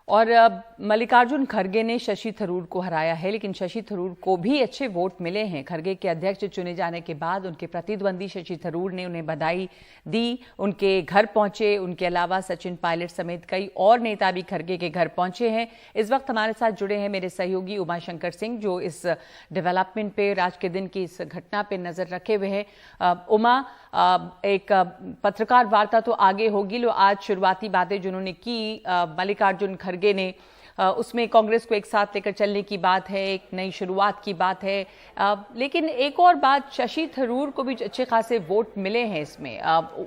और मल्लिकार्जुन खड़गे ने शशि थरूर को हराया है, लेकिन शशि थरूर को भी अच्छे वोट मिले हैं। खड़गे के अध्यक्ष चुने जाने के बाद उनके प्रतिद्वंदी शशि थरूर ने उन्हें बधाई दी, उनके घर पहुंचे। उनके अलावा सचिन पायलट समेत कई और नेता भी खड़गे के घर पहुंचे हैं। इस वक्त हमारे साथ जुड़े हैं मेरे सहयोगी उमाशंकर सिंह, जो इस डेवलपमेंट पे, आज के दिन की इस घटना पे नजर रखे हुए हैं। उमा, एक पत्रकार वार्ता तो आगे होगी, लो आज शुरुआती बातें जिन्होंने की मल्लिकार्जुन खड़गे ने, उसमें कांग्रेस को एक साथ लेकर चलने की बात है, एक नई शुरुआत की बात है। लेकिन एक और बात, शशि थरूर को भी अच्छे खासे वोट मिले हैं इसमें।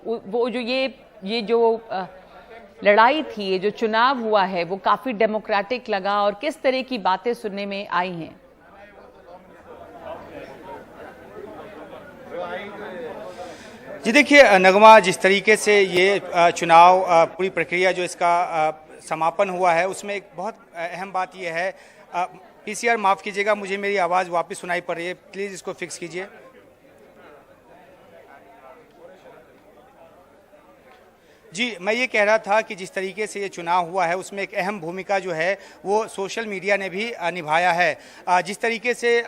वो जो ये जो लड़ाई थी, ये जो चुनाव हुआ है, वो काफी डेमोक्रेटिक लगा। और किस तरह की बातें सुनने में आई हैं? जी देखिए नगमा, जिस तरीके से ये चुनाव पूरी प्रक्रिया जो इसका समापन हुआ है, उसमें एक बहुत अहम बात यह है। पीसीआर माफ़ कीजिएगा, मुझे मेरी आवाज़ वापस सुनाई पड़ रही है, प्लीज़ इसको फिक्स कीजिए। जी, मैं ये कह रहा था कि जिस तरीके से ये चुनाव हुआ है, उसमें एक अहम भूमिका जो है वो सोशल मीडिया ने भी निभाया है। जिस तरीके से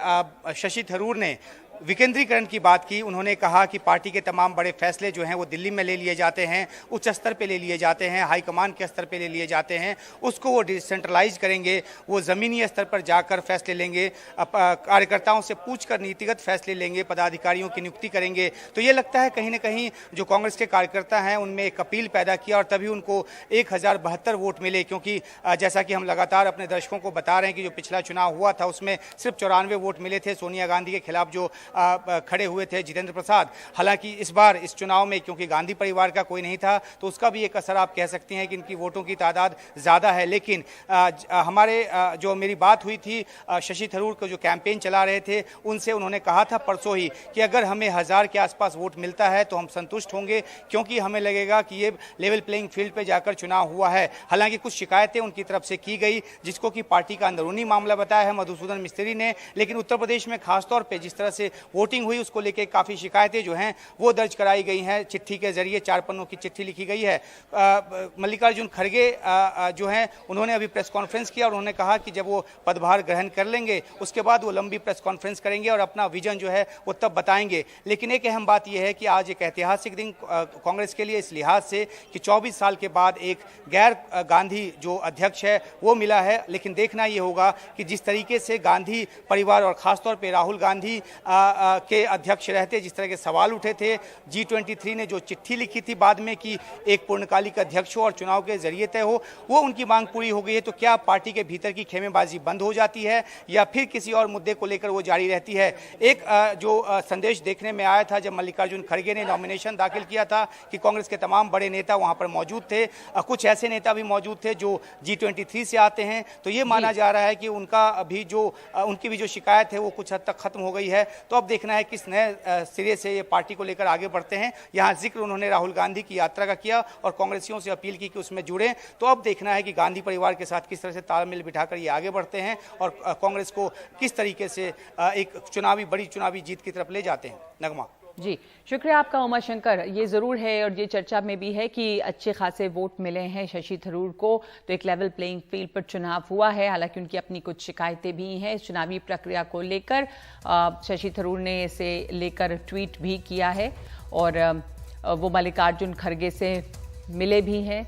शशि थरूर ने विकेंद्रीकरण की बात की, उन्होंने कहा कि पार्टी के तमाम बड़े फैसले जो हैं वो दिल्ली में ले लिए जाते हैं, उच्च स्तर पे ले लिए जाते हैं, हाईकमान के स्तर पे ले लिए जाते हैं, उसको वो डिसेंट्रलाइज करेंगे, वो ज़मीनी स्तर पर जाकर फैसले लेंगे, कार्यकर्ताओं से पूछकर नीतिगत फैसले लेंगे, पदाधिकारियों की नियुक्ति करेंगे। तो ये लगता है कहीं ना कहीं जो कांग्रेस के कार्यकर्ता हैं उनमें एक अपील पैदा किया और तभी उनको 1072 वोट मिले। क्योंकि जैसा कि हम लगातार अपने दर्शकों को बता रहे हैं कि जो पिछला चुनाव हुआ था उसमें सिर्फ 94 वोट मिले थे सोनिया गांधी के खिलाफ जो खड़े हुए थे जितेंद्र प्रसाद। हालांकि इस बार इस चुनाव में क्योंकि गांधी परिवार का कोई नहीं था, तो उसका भी एक असर आप कह सकती हैं कि इनकी वोटों की तादाद ज़्यादा है। लेकिन हमारे जो मेरी बात हुई थी शशि थरूर को जो कैंपेन चला रहे थे, उनसे उन्होंने कहा था परसों ही कि अगर हमें 1000 के आसपास वोट मिलता है तो हम संतुष्ट होंगे, क्योंकि हमें लगेगा कि ये लेवल प्लेइंग फील्ड पर जाकर चुनाव हुआ है। हालांकि कुछ शिकायतें उनकी तरफ से की गई, जिसको कि पार्टी का अंदरूनी मामला बताया है मधुसूदन मिस्त्री ने। लेकिन उत्तर प्रदेश में खासतौर पर जिस तरह से वोटिंग हुई, उसको लेके काफ़ी शिकायतें जो हैं वो दर्ज कराई गई हैं। चिट्ठी के जरिए 4 पन्नों की चिट्ठी लिखी गई है। मल्लिकार्जुन खड़गे जो हैं उन्होंने अभी प्रेस कॉन्फ्रेंस किया और उन्होंने कहा कि जब वो पदभार ग्रहण कर लेंगे उसके बाद वो लंबी प्रेस कॉन्फ्रेंस करेंगे और अपना विजन जो है वो तब बताएंगे। लेकिन एक अहम बात यह है कि आज एक ऐतिहासिक दिन कांग्रेस के लिए इस लिहाज से कि 24 साल के बाद एक गैर गांधी जो अध्यक्ष है वो मिला है। लेकिन देखना ये होगा कि जिस तरीके से गांधी परिवार और ख़ासतौर पर राहुल गांधी के अध्यक्ष रहते, जिस तरह के सवाल उठे थे, G23 ने जो चिट्ठी लिखी थी बाद में कि एक पूर्णकालिक अध्यक्ष हो और चुनाव के जरिए तय हो, वो उनकी मांग पूरी हो गई है। तो क्या पार्टी के भीतर की खेमेबाजी बंद हो जाती है या फिर किसी और मुद्दे को लेकर वो जारी रहती है? एक जो संदेश देखने में आया था जब मल्लिकार्जुन खड़गे ने नॉमिनेशन दाखिल किया था कि कांग्रेस के तमाम बड़े नेता वहां पर मौजूद थे, कुछ ऐसे नेता भी मौजूद थे जो G23 से आते हैं। तो ये माना जा रहा है कि उनकी भी जो शिकायत है वो कुछ हद तक खत्म हो गई है। तो अब देखना है किस नए सिरे से ये पार्टी को लेकर आगे बढ़ते हैं। यहाँ जिक्र उन्होंने राहुल गांधी की यात्रा का किया और कांग्रेसियों से अपील की कि उसमें जुड़ें। तो अब देखना है कि गांधी परिवार के साथ किस तरह से तालमेल बिठाकर ये आगे बढ़ते हैं और कांग्रेस को किस तरीके से एक बड़ी चुनावी जीत की तरफ ले जाते हैं। नगमा जी, शुक्रिया आपका उमाशंकर। ये ज़रूर है और ये चर्चा में भी है कि अच्छे खासे वोट मिले हैं शशि थरूर को, तो एक लेवल प्लेइंग फील्ड पर चुनाव हुआ है। हालांकि उनकी अपनी कुछ शिकायतें भी हैं इस चुनावी प्रक्रिया को लेकर। शशि थरूर ने इसे लेकर ट्वीट भी किया है और वो मल्लिकार्जुन खड़गे से मिले भी हैं।